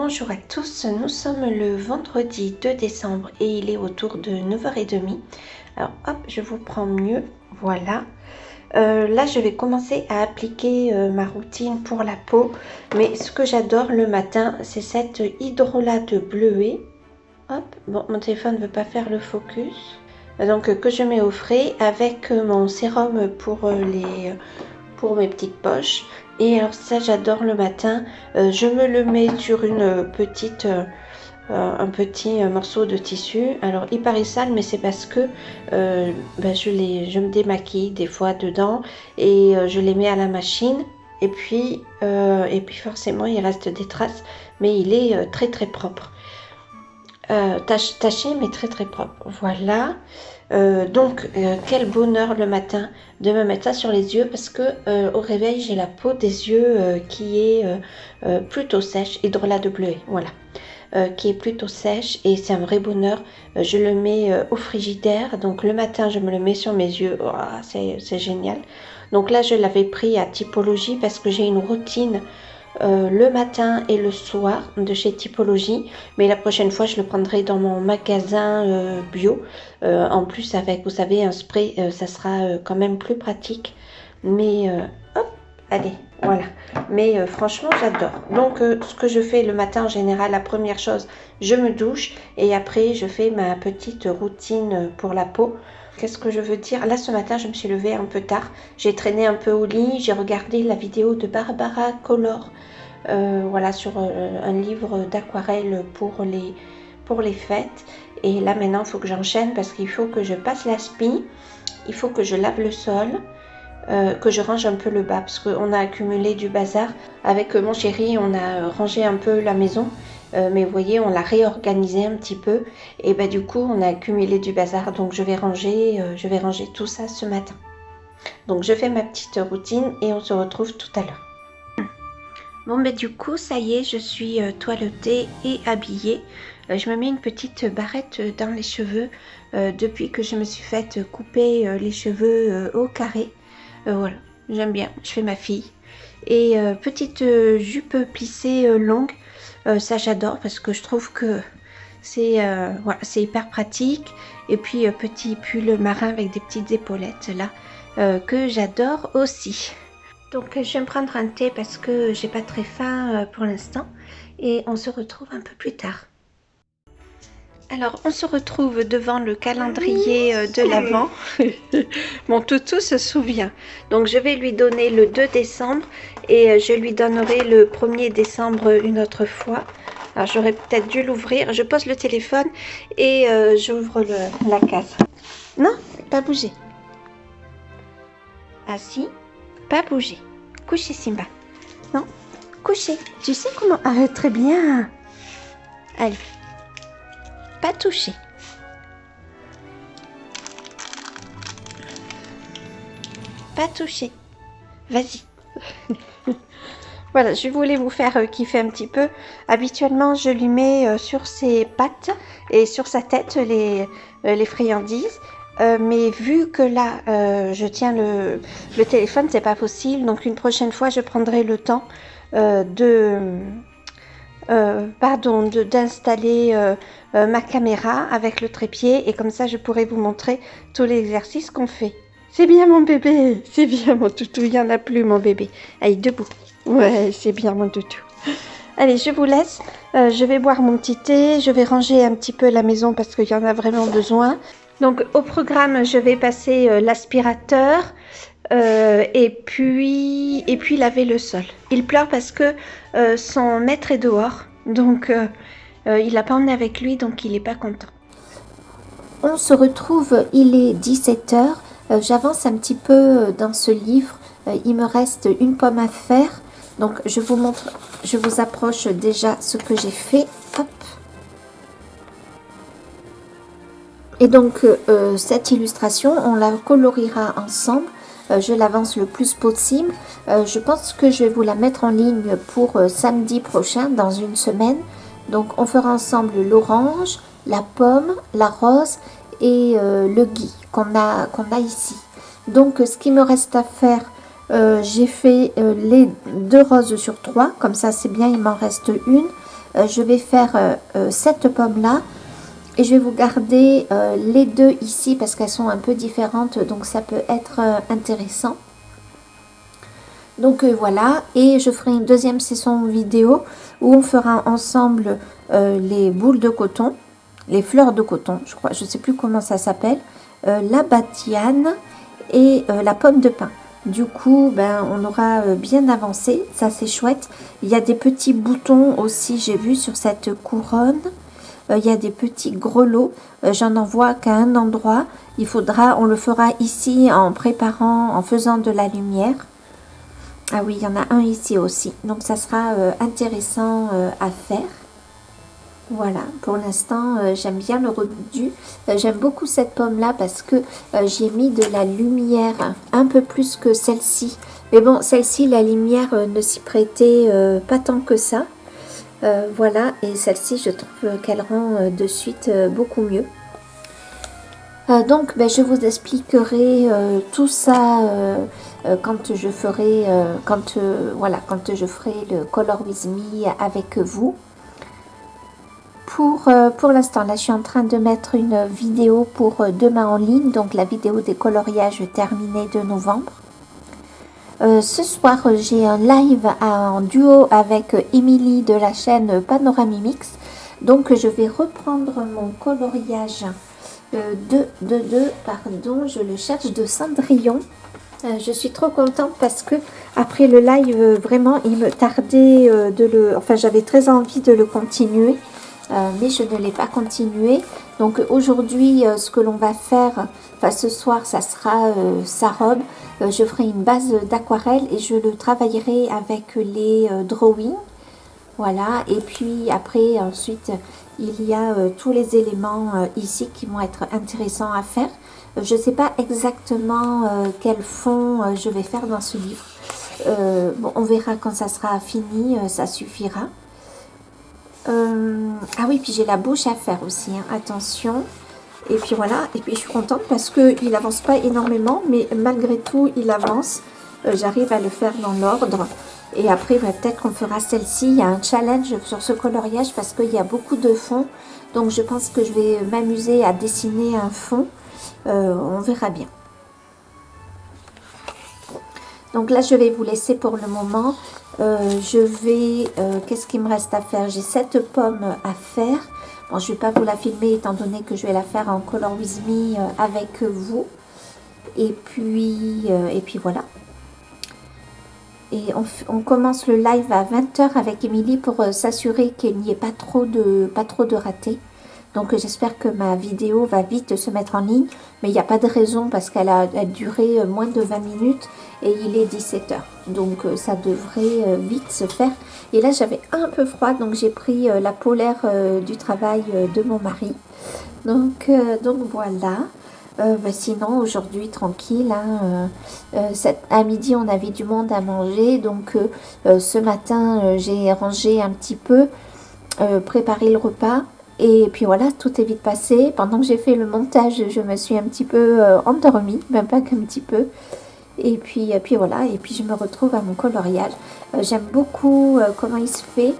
Bonjour à tous, nous sommes le vendredi 2 décembre et il est autour de 9h30. Alors hop, je vous prends mieux, voilà. Là je vais commencer à appliquer ma routine pour la peau. Mais ce que j'adore le matin, c'est cette hydrolate bleuée. Hop, bon mon téléphone ne veut pas faire le focus. Donc que je mets au frais avec mon sérum pour mes petites poches. Et alors ça j'adore le matin, je me le mets sur une petite un petit morceau de tissu. Alors il paraît sale mais c'est parce que je me démaquille des fois dedans et je les mets à la machine et puis forcément il reste des traces, mais il est très très propre, taché mais très très propre, voilà. Quel bonheur le matin de me mettre ça sur les yeux parce que au réveil j'ai la peau des yeux qui est plutôt sèche, hydrolate bleuée, voilà, qui est plutôt sèche et c'est un vrai bonheur. Je le mets au frigidaire, donc le matin je me le mets sur mes yeux, oh, c'est génial. Donc là je l'avais pris à Typologie parce que j'ai une routine le matin et le soir de chez Typologie, mais la prochaine fois je le prendrai dans mon magasin bio. En plus avec, vous savez, un spray, ça sera quand même plus pratique. Mais hop, allez, voilà. Mais franchement j'adore. Donc ce que je fais le matin en général, la première chose, je me douche et après je fais ma petite routine pour la peau. Qu'est-ce que je veux dire? Là, ce matin, je me suis levée un peu tard. J'ai traîné un peu au lit. J'ai regardé la vidéo de Barbara Color, voilà, sur un livre d'aquarelle pour les fêtes. Et là, maintenant, il faut que j'enchaîne parce qu'il faut que je passe l'aspi. Il faut que je lave le sol, que je range un peu le bas parce qu'on a accumulé du bazar. Avec mon chéri, on a rangé un peu la maison. Mais vous voyez, on l'a réorganisé un petit peu et du coup on a accumulé du bazar, donc je vais ranger tout ça ce matin. Donc je fais ma petite routine et on se retrouve tout à l'heure. Bon du coup ça y est, je suis toilettée et habillée. Je me mets une petite barrette dans les cheveux depuis que je me suis faite couper les cheveux au carré. Voilà, j'aime bien, je fais ma fille. Et petite jupe plissée longue. Ça j'adore parce que je trouve que c'est voilà, c'est hyper pratique. Et puis petit pull marin avec des petites épaulettes là, que j'adore aussi. Donc je vais me prendre un thé parce que j'ai pas très faim pour l'instant et on se retrouve un peu plus tard. Alors on se retrouve devant le calendrier de l'Avent. Mon toutou se souvient. Donc je vais lui donner le 2 décembre et je lui donnerai le 1er décembre une autre fois. Alors j'aurais peut-être dû l'ouvrir. Je pose le téléphone et j'ouvre la case. Non, pas bouger. Assis, pas bouger. Coucher Simba. Non, coucher. Tu sais comment? Ah, très bien. Allez. Pas toucher. Pas toucher. Vas-y. Voilà, je voulais vous faire kiffer un petit peu. Habituellement, je lui mets sur ses pattes et sur sa tête les friandises. Mais vu que là, je tiens le téléphone, c'est pas possible. Donc une prochaine fois, je prendrai le temps d'installer ma caméra avec le trépied et comme ça je pourrai vous montrer tous les exercices qu'on fait. C'est bien mon bébé, c'est bien mon toutou, il n'y en a plus mon bébé. Allez, debout. Ouais, c'est bien mon toutou. Allez, je vous laisse, je vais boire mon petit thé, je vais ranger un petit peu la maison parce qu'il y en a vraiment besoin. Donc au programme, je vais passer l'aspirateur. Et puis laver le sol. Il pleure parce que son maître est dehors, donc il l'a pas emmené avec lui, donc il est pas content. On se retrouve, il est 17h, j'avance un petit peu dans ce livre, il me reste une pomme à faire, donc je vous montre, je vous approche déjà ce que j'ai fait. Hop. Et donc cette illustration, on la coloriera ensemble. Je l'avance le plus possible. Je pense que je vais vous la mettre en ligne pour samedi prochain, dans une semaine. Donc on fera ensemble l'orange, la pomme, la rose et le gui qu'on a ici. Donc ce qui me reste à faire, j'ai fait les 2 roses sur 3, comme ça c'est bien, il m'en reste une. je vais faire cette pomme là et je vais vous garder les deux ici parce qu'elles sont un peu différentes, donc ça peut être intéressant. Donc voilà, et je ferai une deuxième session vidéo où on fera ensemble les boules de coton, les fleurs de coton, je crois, je sais plus comment ça s'appelle, la batiane et la pomme de pin. Du coup, ben, on aura bien avancé, ça c'est chouette. Il y a des petits boutons aussi, j'ai vu sur cette couronne. Il y a des petits grelots, j'en envoie qu'à un endroit. On le fera ici en préparant, en faisant de la lumière. Ah oui, il y en a un ici aussi. Donc, ça sera intéressant à faire. Voilà, pour l'instant, j'aime bien le rendu. J'aime beaucoup cette pomme-là parce que j'ai mis de la lumière un peu plus que celle-ci. Mais bon, celle-ci, la lumière ne s'y prêtait pas tant que ça. Voilà, et celle-ci, je trouve qu'elle rend de suite beaucoup mieux. Donc, ben, je vous expliquerai tout ça quand je ferai, voilà, quand je ferai le Color With Me avec vous. Pour l'instant, là, je suis en train de mettre une vidéo pour demain en ligne, donc la vidéo des coloriages terminés de novembre. Ce soir, j'ai un live en duo avec Émilie de la chaîne Panoramimix. Donc, je vais reprendre mon coloriage pardon, je le cherche, de Cendrillon. Je suis trop contente parce que après le live, vraiment, il me tardait enfin, j'avais très envie de le continuer, mais je ne l'ai pas continué. Donc aujourd'hui, ce que l'on va faire, enfin ce soir, ça sera sa robe. Je ferai une base d'aquarelle et je le travaillerai avec les drawings. Voilà, et puis après, ensuite, il y a tous les éléments ici qui vont être intéressants à faire. Je ne sais pas exactement quel fond je vais faire dans ce livre. Bon, on verra quand ça sera fini, ça suffira. Ah oui, puis j'ai la bouche à faire aussi, hein, attention. Et puis voilà, et puis je suis contente parce qu'il n'avance pas énormément, mais malgré tout, il avance. J'arrive à le faire dans l'ordre. Et après, bah, peut-être qu'on fera celle-ci. Il y a un challenge sur ce coloriage parce qu'il y a beaucoup de fonds. Donc, je pense que je vais m'amuser à dessiner un fond. On verra bien. Donc là, je vais vous laisser pour le moment. Qu'est-ce qu'il me reste à faire? J'ai cette pomme à faire. Bon, je ne vais pas vous la filmer étant donné que je vais la faire en Color With Me avec vous. Et puis voilà. Et on commence le live à 20 h avec Émilie pour s'assurer qu'il n'y ait pas trop de ratés. Donc j'espère que ma vidéo va vite se mettre en ligne. Mais il n'y a pas de raison parce qu'elle a duré moins de 20 minutes et il est 17 h. Donc ça devrait vite se faire. Et là j'avais un peu froid donc j'ai pris la polaire du travail de mon mari. Donc voilà. Sinon aujourd'hui tranquille, hein, à midi on avait du monde à manger, donc ce matin j'ai rangé un petit peu, préparé le repas et puis voilà, tout est vite passé. Pendant que j'ai fait le montage je me suis un petit peu endormie, même pas qu'un petit peu, et puis voilà, et puis je me retrouve à mon coloriage. J'aime beaucoup comment il se fait.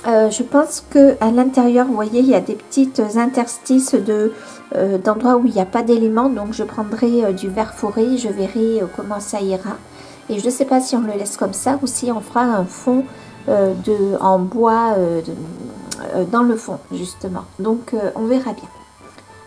Je pense que à l'intérieur, vous voyez, il y a des petites interstices d'endroits où il n'y a pas d'éléments. Donc, je prendrai du vert forêt. Je verrai comment ça ira. Et je ne sais pas si on le laisse comme ça ou si on fera un fond en bois dans le fond, justement. Donc, on verra bien.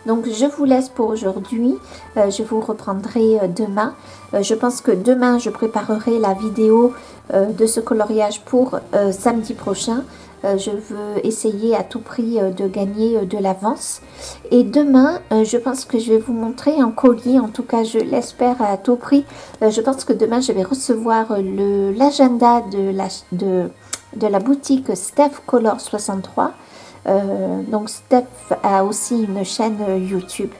Donc, je vous laisse pour aujourd'hui. Je vous reprendrai demain. Je pense que demain, je préparerai la vidéo de ce coloriage pour samedi prochain. Je veux essayer à tout prix de gagner de l'avance. Et demain, je pense que je vais vous montrer un colis. En tout cas, je l'espère à tout prix. Je pense que demain, je vais recevoir l'agenda de la boutique Steph Color 63. Donc Steph a aussi une chaîne YouTube.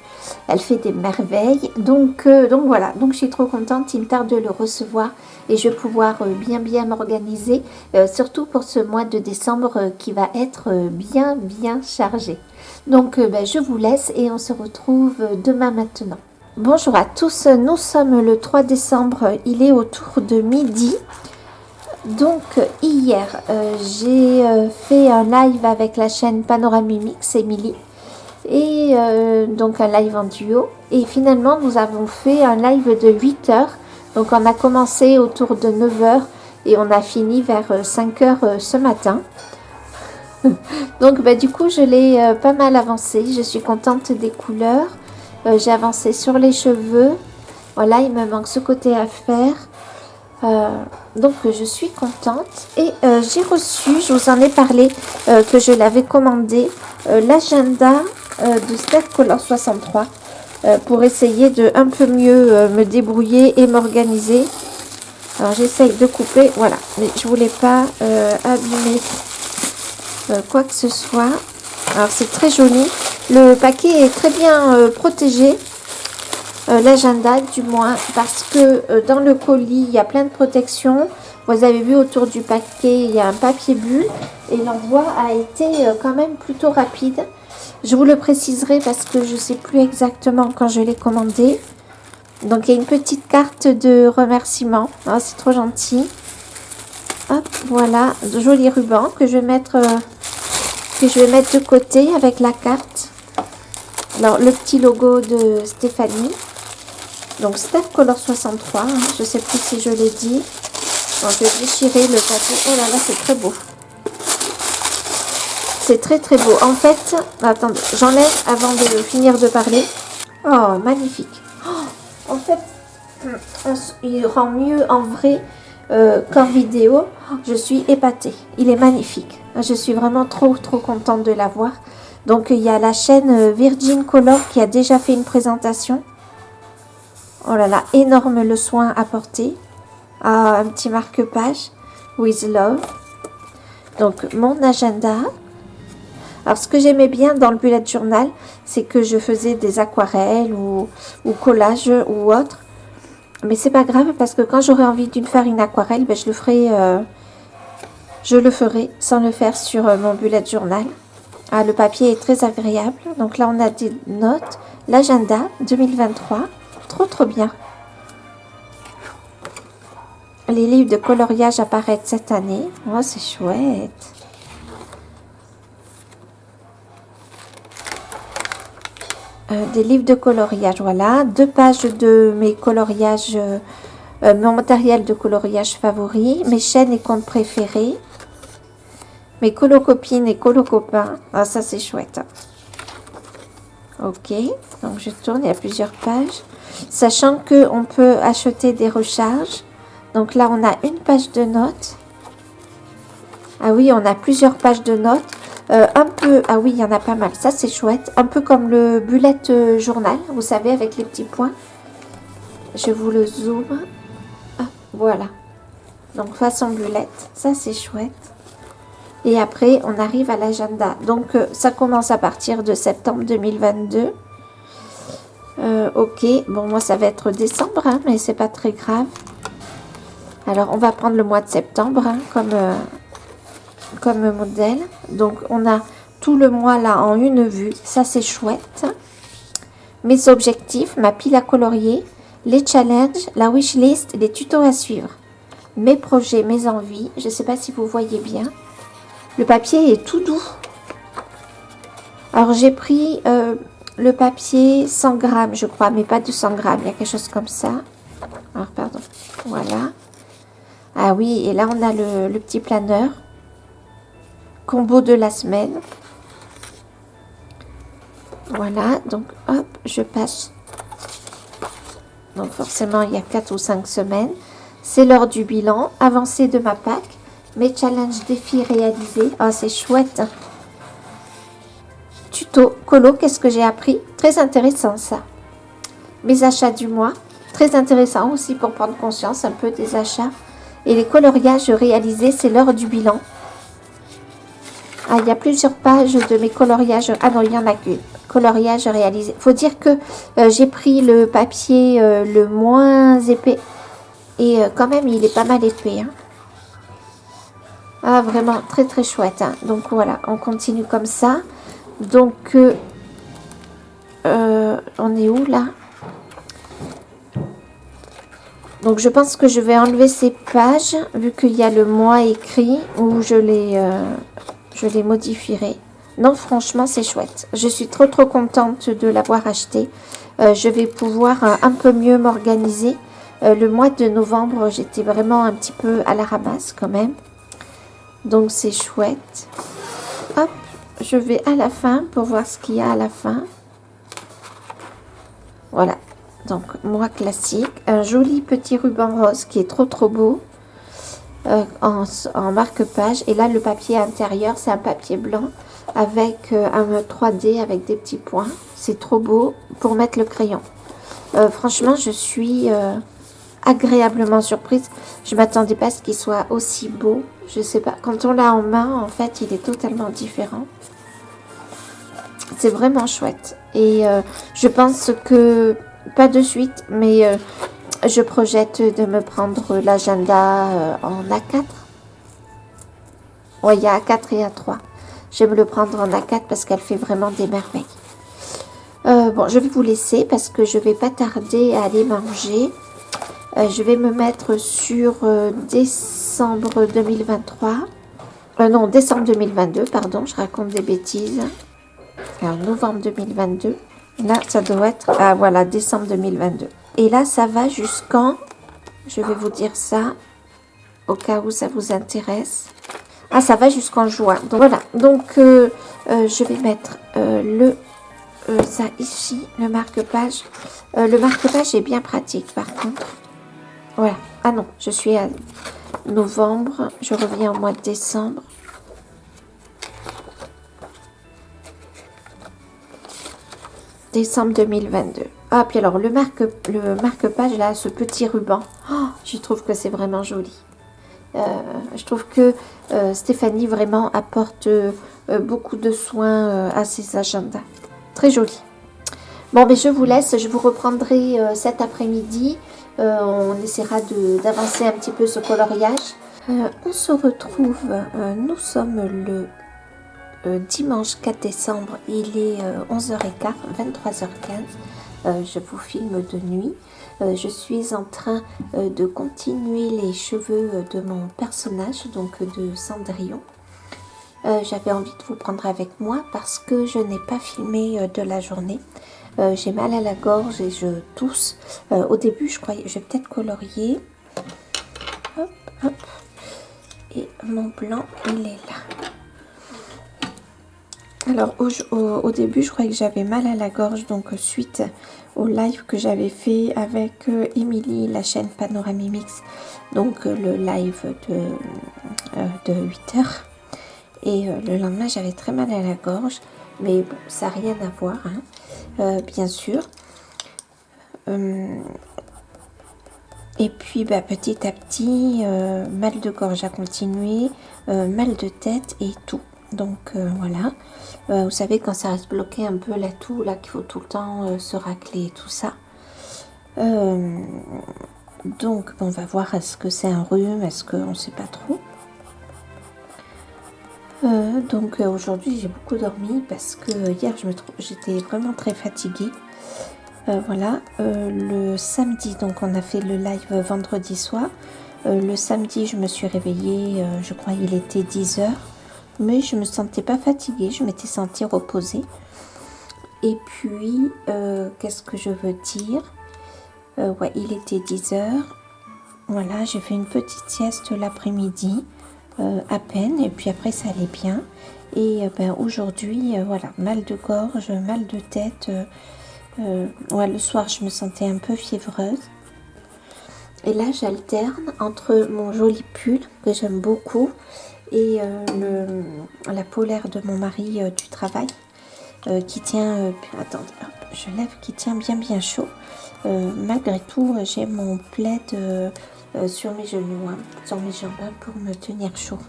Elle fait des merveilles. Donc voilà, donc je suis trop contente. Il me tarde de le recevoir et je vais pouvoir bien m'organiser, surtout pour ce mois de décembre qui va être bien chargé. Donc je vous laisse et on se retrouve demain maintenant. Bonjour à tous, nous sommes le 3 décembre, il est autour de midi. Donc hier, j'ai fait un live avec la chaîne Panoramimix, Émilie, et donc un live en duo. Et finalement, nous avons fait un live de 8 heures. Donc on a commencé autour de 9 heures et on a fini vers 5 heures ce matin. Donc du coup, je l'ai pas mal avancé. Je suis contente des couleurs. J'ai avancé sur les cheveux. Voilà, il me manque ce côté à faire. Donc je suis contente et j'ai reçu, je vous en ai parlé, que je l'avais commandé, l'agenda de Steph Color 63 pour essayer de un peu mieux me débrouiller et m'organiser. Alors j'essaye de couper, voilà, mais je voulais pas abîmer quoi que ce soit. Alors c'est très joli, le paquet est très bien protégé. L'agenda du moins, parce que dans le colis il y a plein de protections. Vous avez vu autour du paquet il y a un papier bulle et l'envoi a été quand même plutôt rapide. Je vous le préciserai parce que je ne sais plus exactement quand je l'ai commandé. Donc il y a une petite carte de remerciement. Oh, c'est trop gentil. Hop, voilà, de jolis rubans que je vais mettre de côté avec la carte. Alors le petit logo de Stéphanie. Donc Steph Color 63, hein, je ne sais plus si je l'ai dit. Bon, je vais déchirer le papier. Oh là là, c'est très beau. C'est très très beau. En fait, attendez, j'enlève avant de finir de parler. Oh, magnifique. Oh, en fait, il rend mieux en vrai qu'en vidéo. Je suis épatée. Il est magnifique. Je suis vraiment trop contente de l'avoir. Donc il y a la chaîne Virgin Color qui a déjà fait une présentation. Oh là là, énorme le soin apporté. Ah, un petit marque-page. With love. Donc, mon agenda. Alors, ce que j'aimais bien dans le bullet journal, c'est que je faisais des aquarelles ou collages ou autre. Mais c'est pas grave parce que quand j'aurai envie de faire une aquarelle, ben, je le ferai sans le faire sur mon bullet journal. Ah, le papier est très agréable. Donc là, on a des notes. L'agenda 2023. Trop bien. Les livres de coloriage apparaissent cette année. Oh, c'est chouette. Des livres de coloriage, voilà. 2 pages de mes coloriages, mon matériel de coloriage favori, mes chaînes et comptes préférés, mes colocopines et colocopains. Ah, ça c'est chouette. Ok, donc je tourne, il y a plusieurs pages. Sachant qu'on peut acheter des recharges. Donc là, on a une page de notes. Ah oui, on a plusieurs pages de notes. Un peu, ah oui, il y en a pas mal. Ça, c'est chouette. Un peu comme le bullet journal, vous savez, avec les petits points. Je vous le zoome. Ah, voilà. Donc, façon bullet. Ça, c'est chouette. Et après, on arrive à l'agenda. Donc, ça commence à partir de septembre 2022. Ok, bon, moi, ça va être décembre, hein, mais c'est pas très grave. Alors, on va prendre le mois de septembre hein, comme modèle. Donc, on a tout le mois là en une vue. Ça, c'est chouette. Mes objectifs, ma pile à colorier, les challenges, la wishlist, les tutos à suivre. Mes projets, mes envies. Je ne sais pas si vous voyez bien. Le papier est tout doux. Alors, j'ai pris le papier 100 grammes, je crois, mais pas 200 grammes. Il y a quelque chose comme ça. Alors, pardon. Voilà. Ah oui, et là, on a le petit planeur. Combo de la semaine. Voilà, donc hop, je passe. Donc forcément, il y a 4 ou 5 semaines. C'est l'heure du bilan. Avancée de ma PAC. Mes challenges défis réalisés. Ah, c'est chouette. Tuto, colo, qu'est-ce que j'ai appris? Très intéressant ça. Mes achats du mois. Très intéressant aussi pour prendre conscience un peu des achats. Et les coloriages réalisés, c'est l'heure du bilan. Ah, il y a plusieurs pages de mes coloriages. Ah non, il y en a qu'une. Coloriage réalisé. Faut dire que j'ai pris le papier le moins épais. Et quand même, il est pas mal épais. Hein. Ah, vraiment, très chouette. Hein. Donc voilà, on continue comme ça. Donc, on est où là? Donc je pense que je vais enlever ces pages, vu qu'il y a le mois écrit, où je les modifierai. Non, franchement, c'est chouette. Je suis trop contente de l'avoir acheté. Je vais pouvoir un peu mieux m'organiser. Le mois de novembre, j'étais vraiment un petit peu à la ramasse quand même. Donc c'est chouette. Hop, je vais à la fin pour voir ce qu'il y a à la fin. Voilà. Donc, mois classique. Un joli petit ruban rose qui est trop beau. En marque-page. Et là, le papier intérieur, c'est un papier blanc avec un 3D avec des petits points. C'est trop beau pour mettre le crayon. Franchement, je suis agréablement surprise. Je m'attendais pas à ce qu'il soit aussi beau. Je sais pas. Quand on l'a en main, en fait, il est totalement différent. C'est vraiment chouette. Et je pense que, pas de suite, mais je projette de me prendre l'agenda en A4. Oui, il y a A4 et A3. Je vais me le prendre en A4 parce qu'elle fait vraiment des merveilles. Bon, je vais vous laisser parce que je vais pas tarder à aller manger. Je vais me mettre sur décembre 2023. Non, décembre 2022, pardon, je raconte des bêtises. Alors, novembre 2022. Là, ça doit être... Ah, voilà, décembre 2022. Et là, ça va jusqu'en... Je vais vous dire ça, au cas où ça vous intéresse. Ah, ça va jusqu'en juin. Donc, voilà. Donc, je vais mettre ça ici, le marque-page. Le marque-page est bien pratique, par contre. Voilà. Ah non, je suis à novembre. Je reviens au mois de décembre. Décembre 2022. Ah, puis alors, le marque-page, là, ce petit ruban. Oh, je trouve que c'est vraiment joli. Je trouve que Stéphanie vraiment apporte beaucoup de soins à ses agendas. Très joli. Bon, mais je vous laisse. Je vous reprendrai cet après-midi. On essaiera d'avancer un petit peu ce coloriage. On se retrouve. Nous sommes le dimanche 4 décembre. Il est 11h15, 23h15. Je vous filme de nuit. Je suis en train de continuer les cheveux de mon personnage, donc de Cendrillon. J'avais envie de vous prendre avec moi parce que je n'ai pas filmé de la journée. J'ai mal à la gorge et je tousse. Au début, je croyais, je vais peut-être colorier. Hop, hop. Et mon blanc, il est là. Alors, au début, je croyais que j'avais mal à la gorge, donc suite au live que j'avais fait avec Émilie, la chaîne Panoramimix, donc le live de 8 heures. Et le lendemain, j'avais très mal à la gorge, mais bon, ça n'a rien à voir, hein, bien sûr. Et puis, petit à petit, mal de gorge a continué, mal de tête et tout. Donc voilà, vous savez quand ça reste bloqué un peu la toux, là qu'il faut tout le temps se racler et tout ça. Donc on va voir est-ce que c'est un rhume, est-ce qu'on ne sait pas trop. Donc aujourd'hui j'ai beaucoup dormi parce que hier j'étais vraiment très fatiguée. Voilà, le samedi donc on a fait le live vendredi soir. Le samedi je me suis réveillée, je crois il était 10h. Mais je me sentais pas fatiguée, je m'étais sentie reposée. Et puis, qu'est-ce que je veux dire, ouais, il était 10h. Voilà, j'ai fait une petite sieste l'après-midi, à peine. Et puis après, ça allait bien. Et aujourd'hui, voilà, mal de gorge, mal de tête. Ouais, le soir, je me sentais un peu fiévreuse. Et là, j'alterne entre mon joli pull, que j'aime beaucoup, et la polaire de mon mari du travail qui tient, attendez, hop, je lève, qui tient bien chaud. Malgré tout, j'ai mon plaid sur mes genoux, hein, sur mes jambes pour me tenir chaud.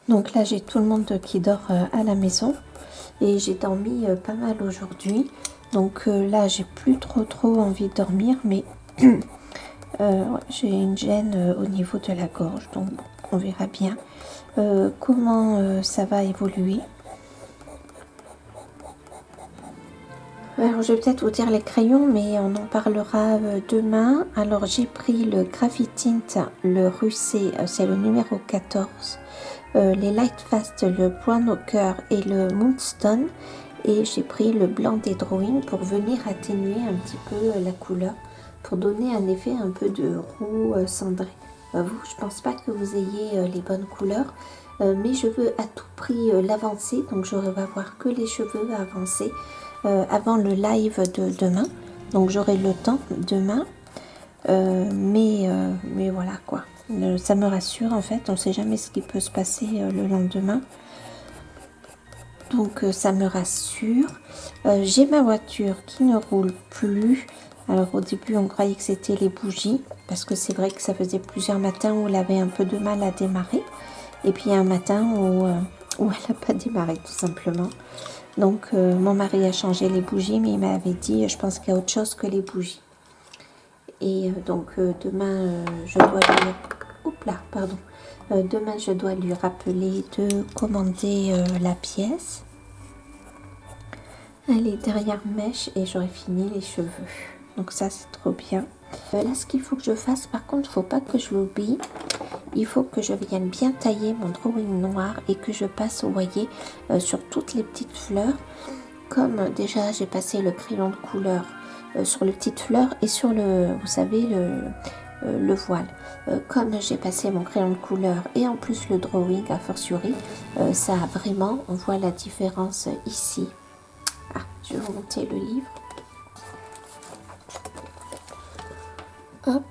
Donc là, j'ai tout le monde qui dort à la maison et j'ai dormi pas mal aujourd'hui. Donc là, j'ai plus trop envie de dormir, mais j'ai une gêne au niveau de la gorge, donc bon, on verra bien comment ça va évoluer. Alors, je vais peut-être vous dire les crayons, mais on en parlera demain. Alors, j'ai pris le Graphitint, le Russet, c'est le numéro 14. Les Lightfast, le Brown au cœur et le Moonstone. Et j'ai pris le blanc des drawings pour venir atténuer un petit peu la couleur, pour donner un effet un peu de roux cendré. Vous, je pense pas que vous ayez les bonnes couleurs, mais je veux à tout prix l'avancer, donc je vais voir que les cheveux avancés avant le live de demain. Donc j'aurai le temps demain, mais voilà quoi. Ça me rassure en fait, on ne sait jamais ce qui peut se passer le lendemain. Donc ça me rassure. J'ai ma voiture qui ne roule plus. Alors au début on croyait que c'était les bougies, parce que c'est vrai que ça faisait plusieurs matins où elle avait un peu de mal à démarrer. Et puis il y a un matin où elle n'a pas démarré tout simplement. Donc mon mari a changé les bougies, mais il m'avait dit je pense qu'il y a autre chose que les bougies. Et donc demain je dois lui... Oups là, pardon. Demain je dois lui rappeler de commander la pièce. Elle est derrière mèche et j'aurai fini les cheveux. Donc ça c'est trop bien. Là ce qu'il faut que je fasse, par contre il ne faut pas que je l'oublie. Il faut que je vienne bien tailler mon drawing noir et que je passe, vous voyez, sur toutes les petites fleurs. Comme déjà j'ai passé le crayon de couleur sur les petites fleurs et sur le, vous savez, le voile. Comme j'ai passé mon crayon de couleur et en plus le drawing a fortiori, ça a vraiment, on voit la différence ici. Ah, je vais vous montrer le livre. Hop,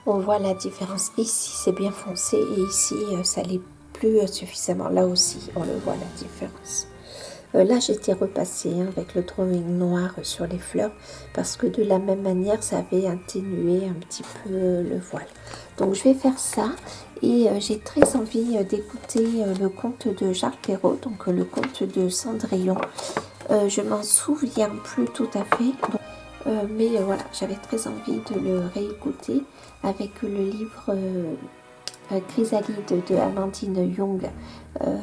on voit la différence ici, c'est bien foncé et ici, ça l'est plus suffisamment. Là aussi, on le voit la différence. Là, j'étais repassée avec le drawing noir sur les fleurs parce que de la même manière, ça avait atténué un petit peu le voile. Donc, je vais faire ça et j'ai très envie d'écouter le conte de Jacques Perrault, donc le conte de Cendrillon. Je m'en souviens plus tout à fait, mais voilà, j'avais très envie de le réécouter avec le livre Chrysalide de Amandine Young.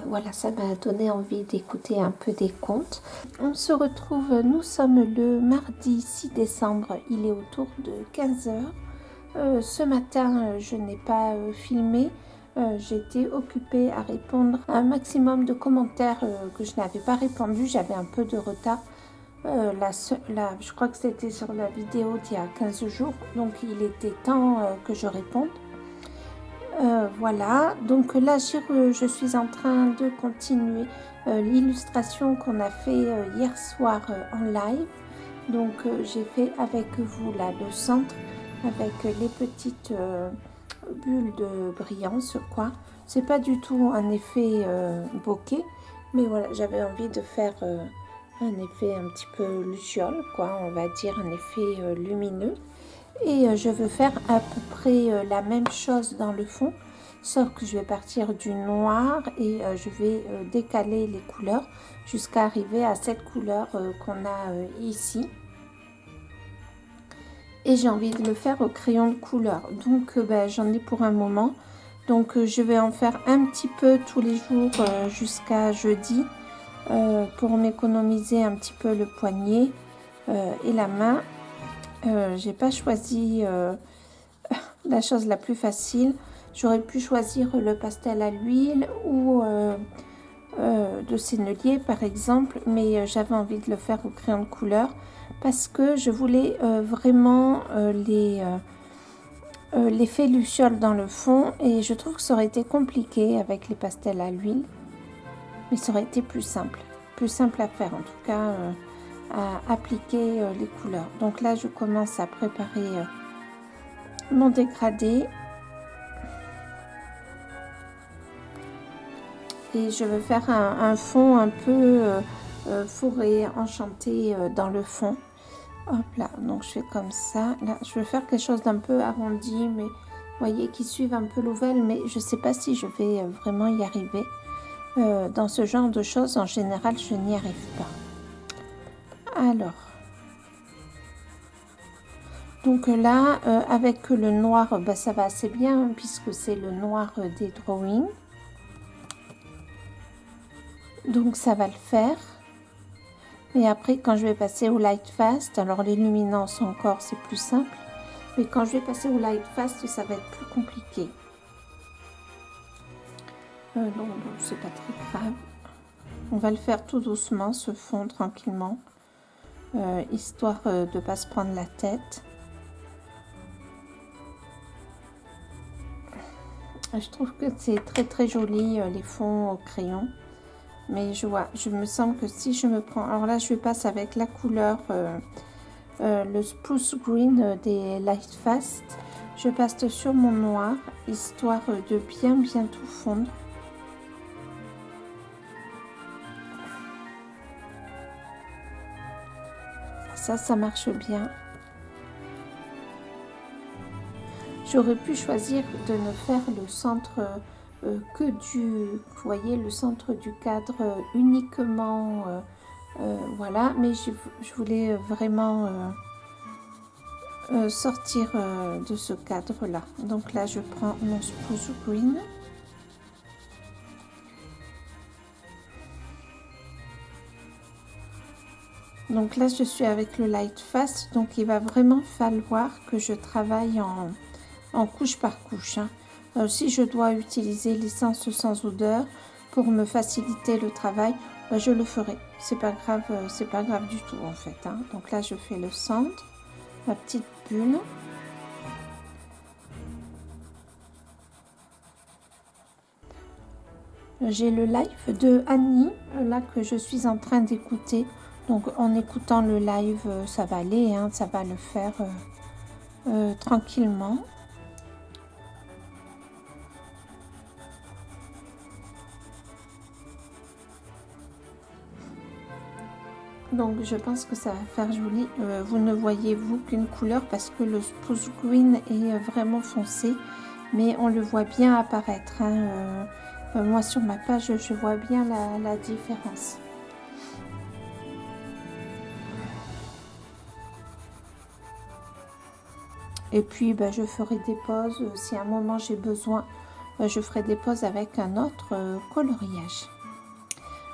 Voilà, ça m'a donné envie d'écouter un peu des contes. On se retrouve, nous sommes le mardi 6 décembre, il est autour de 15 h. Ce matin, je n'ai pas filmé. J'étais occupée à répondre à un maximum de commentaires que je n'avais pas répondu. J'avais un peu de retard. Je crois que c'était sur la vidéo d'il y a 15 jours. Donc, il était temps que je réponde. Voilà. Donc là, je suis en train de continuer l'illustration qu'on a fait hier soir en live. Donc, j'ai fait avec vous là le centre avec les petites bulles de brillance, quoi. C'est pas du tout un effet bokeh, mais voilà, j'avais envie de faire un effet un petit peu luciole, quoi, on va dire un effet lumineux. Et je veux faire à peu près la même chose dans le fond, sauf que je vais partir du noir et je vais décaler les couleurs jusqu'à arriver à cette couleur qu'on a ici. Et j'ai envie de le faire au crayon de couleur, donc j'en ai pour un moment. Donc je vais en faire un petit peu tous les jours jusqu'à jeudi pour m'économiser un petit peu le poignet et la main. J'ai pas choisi la chose la plus facile. J'aurais pu choisir le pastel à l'huile ou de sennelier par exemple, mais j'avais envie de le faire au crayon de couleur parce que je voulais vraiment l'effet luciole dans le fond et je trouve que ça aurait été compliqué avec les pastels à l'huile, mais ça aurait été plus simple à faire en tout cas, à appliquer les couleurs. Donc là je commence à préparer mon dégradé et je veux faire un fond un peu fourré, enchanté dans le fond. Hop là, donc je fais comme ça. Là, je veux faire quelque chose d'un peu arrondi, mais vous voyez, qui suive un peu l'ovale, mais je ne sais pas si je vais vraiment y arriver. Dans ce genre de choses, en général, je n'y arrive pas. Alors, donc là, avec le noir, ça va assez bien, hein, puisque c'est le noir des drawings. Donc ça va le faire. Et après, quand je vais passer au Light Fast, alors les luminances encore, c'est plus simple. Mais quand je vais passer au Light Fast, ça va être plus compliqué. Donc c'est pas très grave. On va le faire tout doucement, ce fond tranquillement, histoire de ne pas se prendre la tête. Je trouve que c'est très joli les fonds au crayon. Mais je me sens que si je me prends... Alors là, je passe avec la couleur, le Spruce Green des Light Fast. Je passe sur mon noir, histoire de bien tout fondre. Ça marche bien. J'aurais pu choisir de ne faire le centre que vous voyez, le centre du cadre uniquement, voilà, mais je voulais vraiment sortir de ce cadre-là. Donc là, je prends mon Spruce Green. Donc là, je suis avec le Light Fast, donc il va vraiment falloir que je travaille en couche par couche. Hein. Si je dois utiliser l'essence sans odeur pour me faciliter le travail, je le ferai. C'est pas grave du tout en fait. Hein. Donc là, je fais le centre, ma petite bulle. J'ai le live de Annie, là que je suis en train d'écouter. Donc en écoutant le live, ça va aller, hein, ça va le faire tranquillement. Donc je pense que ça va faire joli. Vous ne voyez vous qu'une couleur parce que le Spruce Green est vraiment foncé, mais on le voit bien apparaître. Hein. Moi sur ma page, je vois bien la différence. Et puis je ferai des pauses. Si à un moment j'ai besoin, je ferai des pauses avec un autre coloriage.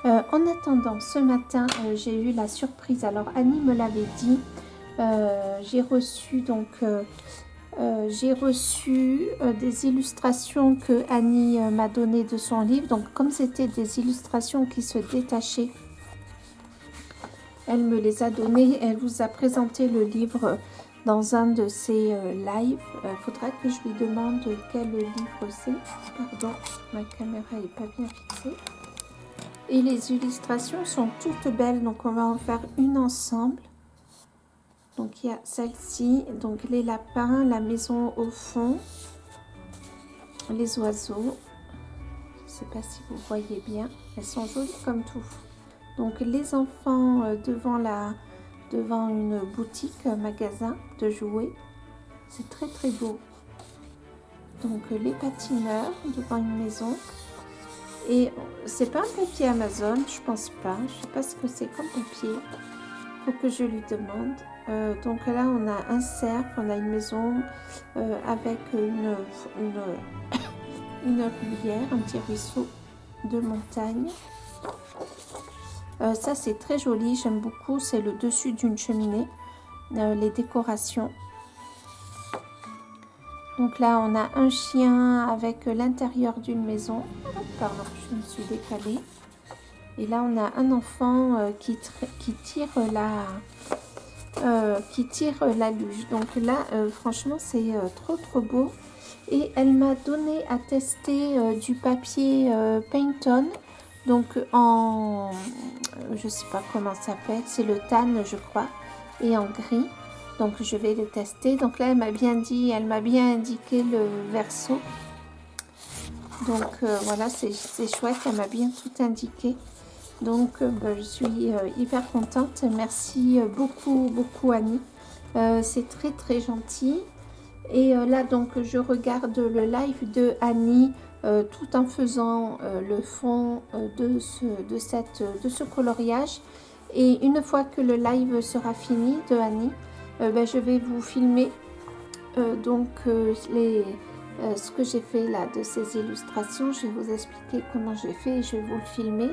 En attendant, ce matin, j'ai eu la surprise. Alors, Annie me l'avait dit. J'ai reçu donc des illustrations que Annie m'a données de son livre. Donc, comme c'était des illustrations qui se détachaient, elle me les a données. Elle vous a présenté le livre dans un de ses lives. Il faudra que je lui demande quel livre c'est. Pardon, ma caméra n'est pas bien fixée. Et les illustrations sont toutes belles, donc on va en faire une ensemble. Donc il y a celle-ci, donc les lapins, la maison au fond, les oiseaux. Je ne sais pas si vous voyez bien, elles sont jolies comme tout. Donc les enfants devant une boutique, un magasin de jouets, c'est très beau. Donc les patineurs devant une maison. Et c'est pas un papier Amazon, je pense pas. Je sais pas ce que c'est comme papier. Faut que je lui demande. Donc là, on a un cercle, on a une maison avec une rivière, un petit ruisseau de montagne. Ça, c'est très joli, j'aime beaucoup. C'est le dessus d'une cheminée, les décorations. Donc là, on a un chien avec l'intérieur d'une maison. Pardon, je me suis décalée. Et là, on a un enfant qui tire la luge. Donc là, franchement, c'est trop beau. Et elle m'a donné à tester du papier Paint-On. Donc je sais pas comment ça s'appelle. C'est le tan, je crois. Et en gris. Donc je vais les tester. Donc là, elle m'a bien indiqué le verso. Donc voilà, c'est chouette, elle m'a bien tout indiqué. Donc je suis hyper contente. Merci beaucoup Annie. C'est très gentil. Et là donc je regarde le live de Annie tout en faisant le fond de ce coloriage. Et une fois que le live sera fini de Annie, je vais vous filmer ce que j'ai fait là de ces illustrations. Je vais vous expliquer comment j'ai fait et je vais vous le filmer.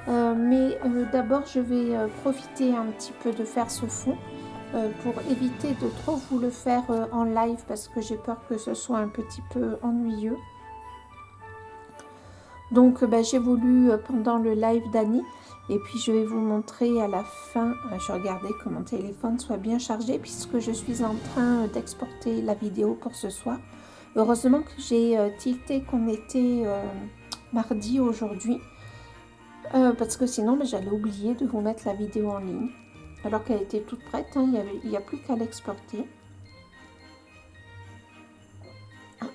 D'abord, je vais profiter un petit peu de faire ce fond pour éviter de trop vous le faire en live parce que j'ai peur que ce soit un petit peu ennuyeux. Donc, j'ai voulu pendant le live d'Annie et puis je vais vous montrer à la fin. Je regardais que mon téléphone soit bien chargé puisque je suis en train d'exporter la vidéo pour ce soir. Heureusement que j'ai tilté qu'on était mardi aujourd'hui. Parce que sinon, j'allais oublier de vous mettre la vidéo en ligne. Alors qu'elle était toute prête, hein, il n'y a plus qu'à l'exporter.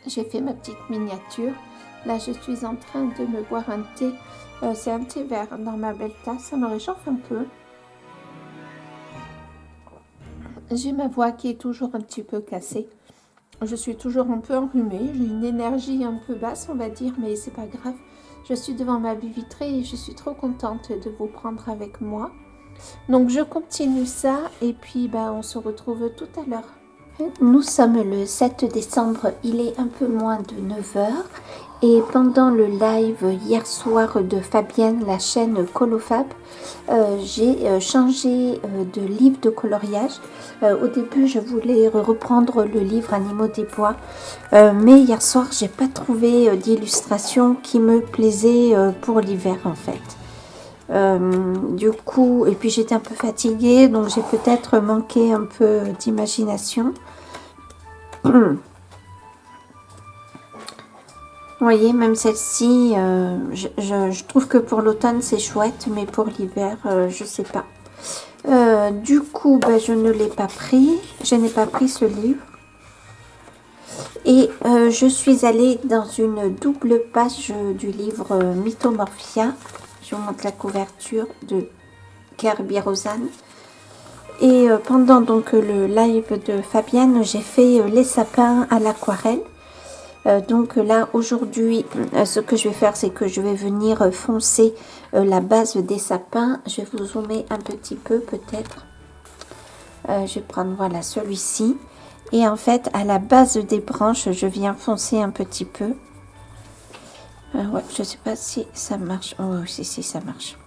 J'ai fait ma petite miniature. Là, je suis en train de me boire un thé. C'est un thé vert dans ma belle tasse. Ça me réchauffe un peu. J'ai ma voix qui est toujours un petit peu cassée. Je suis toujours un peu enrhumée. J'ai une énergie un peu basse, on va dire, mais c'est pas grave. Je suis devant ma baie vitrée et je suis trop contente de vous prendre avec moi. Donc, je continue ça et puis on se retrouve tout à l'heure. Nous sommes le 7 décembre, il est un peu moins de 9 heures. Et pendant le live hier soir de Fabienne, la chaîne Colofab, j'ai changé de livre de coloriage. Au début, je voulais reprendre le livre Animaux des bois, mais hier soir, j'ai pas trouvé d'illustration qui me plaisait pour l'hiver en fait. Du coup, et puis j'étais un peu fatiguée, donc j'ai peut-être manqué un peu d'imagination. Vous voyez, même celle-ci, je trouve que pour l'automne c'est chouette, mais pour l'hiver, je sais pas. Du coup, je ne l'ai pas pris. Je n'ai pas pris ce livre. Et je suis allée dans une double page du livre Mythomorphia. Je vous montre la couverture de Kerby Rosanne. Et pendant donc le live de Fabienne, j'ai fait les sapins à l'aquarelle. Donc là aujourd'hui ce que je vais faire, c'est que je vais venir foncer la base des sapins. Je vais vous zoomer un petit peu peut-être. Je vais prendre voilà celui-ci et en fait à la base des branches je viens foncer un petit peu. Ouais, je sais pas si ça marche. Oh si ça marche.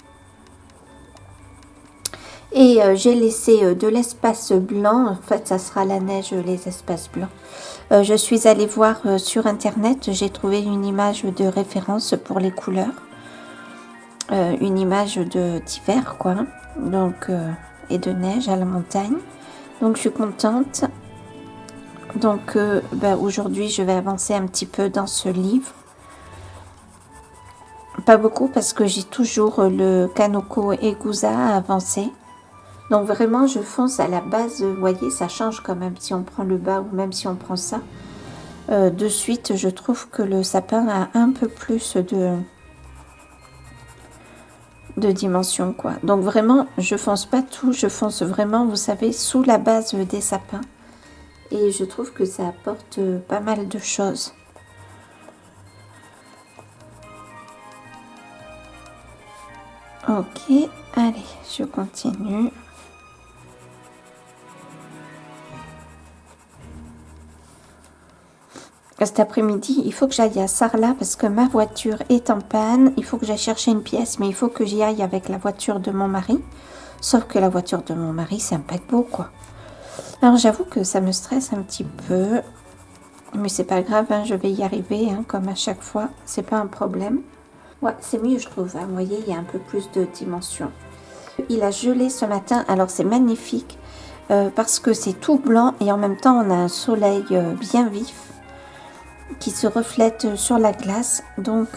Et j'ai laissé de l'espace blanc. En fait ça sera la neige, les espaces blancs. Je suis allée voir sur internet, j'ai trouvé une image de référence pour les couleurs. Une image d'hiver quoi. Donc, et de neige à la montagne. Donc je suis contente. Donc aujourd'hui je vais avancer un petit peu dans ce livre. Pas beaucoup parce que j'ai toujours le Kanoko Egusa à avancer. Donc vraiment je fonce à la base, vous voyez ça change quand même si on prend le bas ou même si on prend ça. De suite je trouve que le sapin a un peu plus de dimension quoi. Donc vraiment je fonce pas tout, je fonce vraiment vous savez sous la base des sapins. Et je trouve que ça apporte pas mal de choses. Ok, allez, je continue. Cet après-midi, il faut que j'aille à Sarlat parce que ma voiture est en panne. Il faut que j'aille chercher une pièce, mais il faut que j'y aille avec la voiture de mon mari. Sauf que la voiture de mon mari, c'est un paquebot, quoi. Alors, j'avoue que ça me stresse un petit peu. Mais c'est pas grave, hein, je vais y arriver, hein, comme à chaque fois. C'est pas un problème. Ouais, c'est mieux, je trouve. Hein. Vous voyez, il y a un peu plus de dimension. Il a gelé ce matin. Alors, c'est magnifique parce que c'est tout blanc et en même temps, on a un soleil bien vif qui se reflète sur la glace. Donc,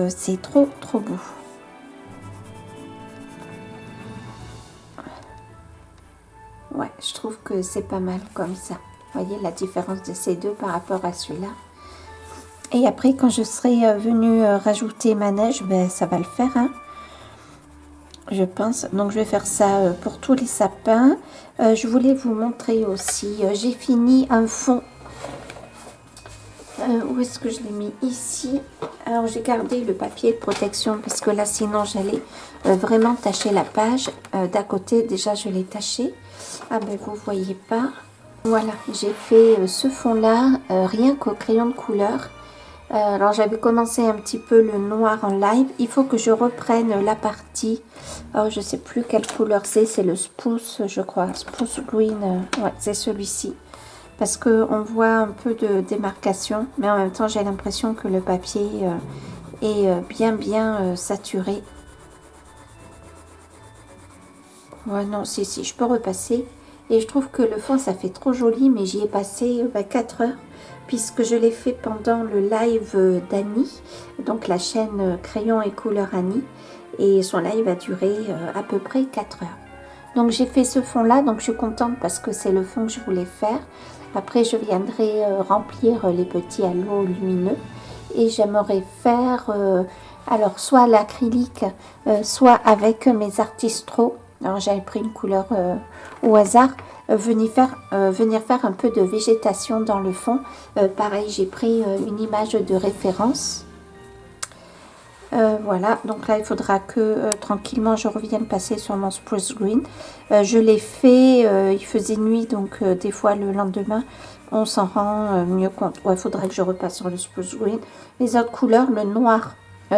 c'est trop beau. Ouais, je trouve que c'est pas mal comme ça. Vous voyez la différence de ces deux par rapport à celui-là. Et après, quand je serai venue rajouter ma neige, ça va le faire, hein, je pense. Donc, je vais faire ça pour tous les sapins. Je voulais vous montrer aussi, j'ai fini un fond. Où est-ce que je l'ai mis? Ici. Alors, j'ai gardé le papier de protection parce que là, sinon, j'allais vraiment tacher la page. D'à côté, déjà, je l'ai taché. Ah ben, vous voyez pas. Voilà, j'ai fait ce fond-là, rien qu'au crayon de couleur. Alors j'avais commencé un petit peu le noir en live. Il faut que je reprenne la partie. Oh, je sais plus quelle couleur c'est le Spruce, je crois. Spruce Green, ouais, c'est celui-ci. Parce qu'on voit un peu de démarcation, mais en même temps j'ai l'impression que le papier est bien saturé. Ouais, non, si, je peux repasser. Et je trouve que le fond, ça fait trop joli, mais j'y ai passé 4 heures, puisque je l'ai fait pendant le live d'Annie, donc la chaîne Crayon et Couleur Annie, et son live a duré à peu près 4 heures. Donc j'ai fait ce fond-là, donc je suis contente parce que c'est le fond que je voulais faire. Après, je viendrai remplir les petits halos lumineux, et j'aimerais faire, alors, soit l'acrylique, soit avec mes Artistro. Alors j'avais pris une couleur au hasard, venir faire un peu de végétation dans le fond. Pareil, j'ai pris une image de référence. Voilà, donc là il faudra que tranquillement je revienne passer sur mon Spruce Green. Je l'ai fait, il faisait nuit, donc des fois le lendemain on s'en rend mieux compte. Ouais, il faudrait que je repasse sur le Spruce Green. Les autres couleurs, le noir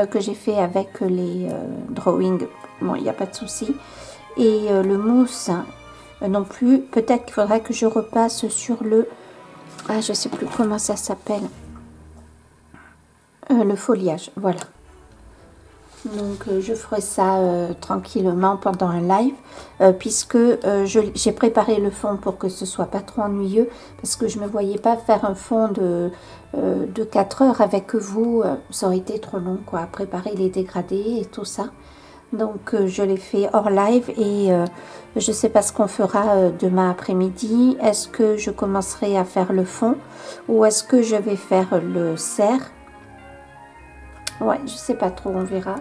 que j'ai fait avec les drawings, bon, il n'y a pas de souci. Et le mousse non plus. Peut-être qu'il faudrait que je repasse sur le... Ah, je sais plus comment ça s'appelle. Le foliage, voilà. Donc je ferai ça tranquillement pendant un live, puisque j'ai préparé le fond pour que ce soit pas trop ennuyeux, parce que je ne me voyais pas faire un fond de 4 heures avec vous, ça aurait été trop long, quoi, préparer les dégradés et tout ça. Donc je l'ai fait hors live, et je ne sais pas ce qu'on fera demain après-midi. Est-ce que je commencerai à faire le fond, ou est-ce que je vais faire le cerf? Ouais, je sais pas trop, on verra.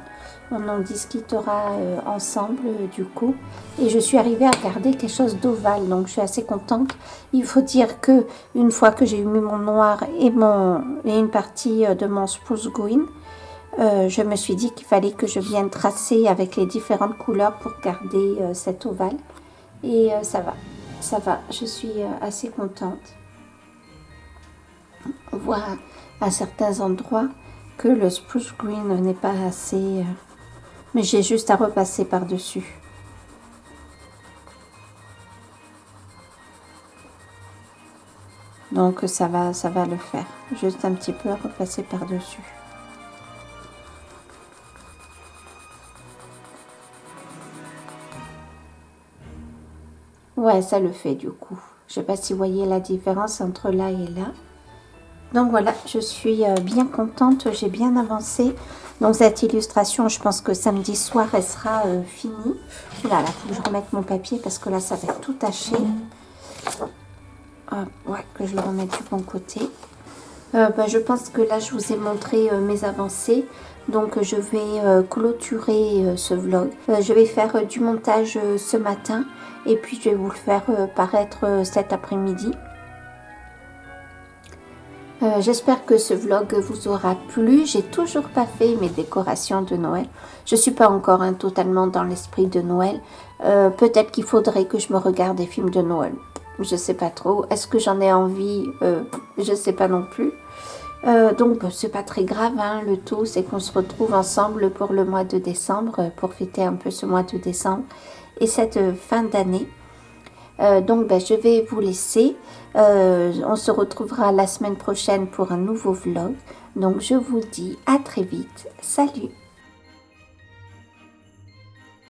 On en discutera ensemble du coup. Et je suis arrivée à garder quelque chose d'ovale, donc je suis assez contente. Il faut dire que une fois que j'ai mis mon noir et une partie de mon Spruce Green, je me suis dit qu'il fallait que je vienne tracer avec les différentes couleurs pour garder cet ovale. Et ça va. Je suis assez contente. On voit à certains endroits que le Spruce Green n'est pas assez... mais j'ai juste à repasser par-dessus. Donc ça va le faire. Juste un petit peu à repasser par-dessus. Ouais, ça le fait du coup. Je sais pas si vous voyez la différence entre là et là. Donc voilà, je suis bien contente, j'ai bien avancé. Donc cette illustration, je pense que samedi soir, elle sera finie. Oula, là, il faut que je remette mon papier parce que là, ça va être tout taché. Ouais, que je le remette du bon côté. Je pense que là, je vous ai montré mes avancées. Donc je vais clôturer ce vlog. Je vais faire du montage ce matin. Et puis je vais vous le faire paraître cet après-midi. J'espère que ce vlog vous aura plu. J'ai toujours pas fait mes décorations de Noël. Je suis pas encore totalement dans l'esprit de Noël. Peut-être qu'il faudrait que je me regarde des films de Noël. Je sais pas trop. Est-ce que j'en ai envie? Je sais pas non plus. Donc c'est pas très grave, hein. Le tout c'est qu'on se retrouve ensemble pour le mois de décembre, pour fêter un peu ce mois de décembre et cette fin d'année. Donc je vais vous laisser. On se retrouvera la semaine prochaine pour un nouveau vlog. Donc je vous dis à très vite. Salut!